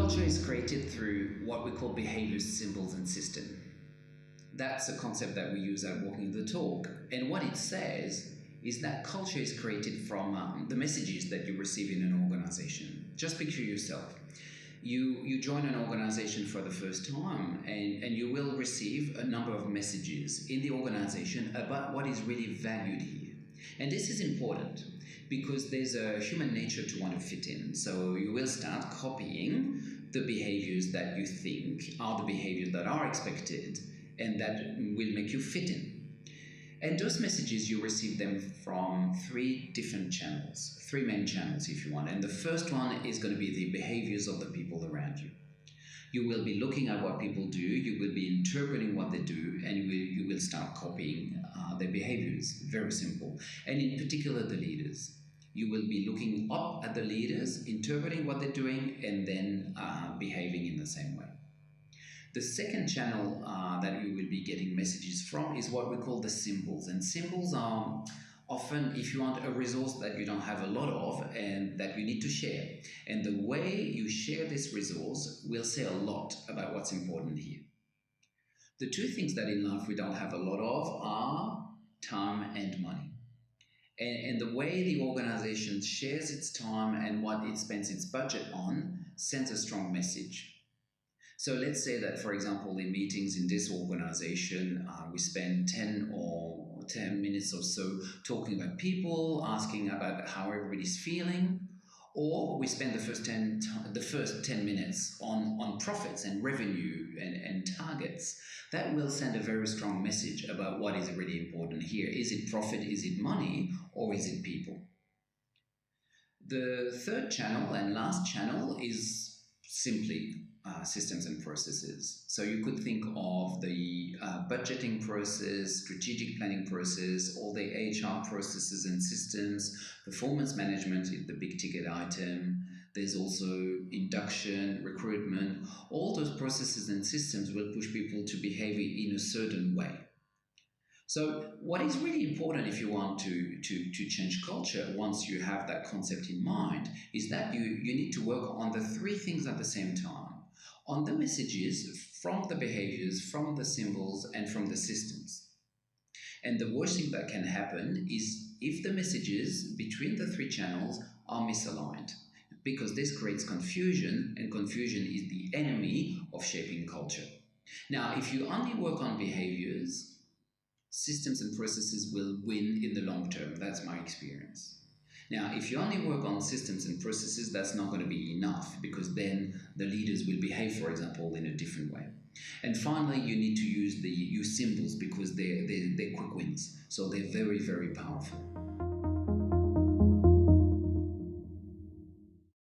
culture is created through what we call behaviors, symbols, and system. That's a concept that we use at Walking the Talk. And what it says is that culture is created from the messages that you receive in an organization. Just picture yourself. You join an organization for the first time and you will receive a number of messages in the organization about what is really valued here. And this is important because there's a human nature to want to fit in. So you will start copying the behaviors that you think are the behaviors that are expected and that will make you fit in. And those messages, you receive them from three different channels, three main channels if you want. And the first one is going to be the behaviors of the people around you. You will be looking at what people do, you will be interpreting what they do, and you will start copying their behaviors. Very simple. And in particular, the leaders. You will be looking up at the leaders, interpreting what they're doing, and then behaving in the same way. The second channel that you will be getting messages from is what we call the symbols. And symbols are often, if you want, a resource that you don't have a lot of and that you need to share. And the way you share this resource will say a lot about what's important here. The two things that in life we don't have a lot of are time and money. And the way the organization shares its time and what it spends its budget on sends a strong message. So let's say that, for example, in meetings in this organization, we spend 10 minutes or so talking about people, asking about how everybody's feeling, or we spend the first 10 minutes on profits and revenue and targets. That will send a very strong message about what is really important here. Is it profit, is it money, or is it people? The third channel and last channel is simply systems and processes. So you could think of the budgeting process, strategic planning process, all the HR processes and systems, performance management, the big ticket item. There's also induction, recruitment. All those processes and systems will push people to behave in a certain way. So what is really important if you want to change culture, once you have that concept in mind, is that you need to work on the three things at the same time. On the messages, from the behaviors, from the symbols, and from the systems. And the worst thing that can happen is if the messages between the three channels are misaligned, because this creates confusion, and confusion is the enemy of shaping culture. Now, if you only work on behaviors, systems and processes will win in the long term. That's my experience. Now, if you only work on systems and processes, that's not going to be enough, because then the leaders will behave, for example, in a different way. And finally, you need to use symbols, because they're quick wins. So they're very, very powerful.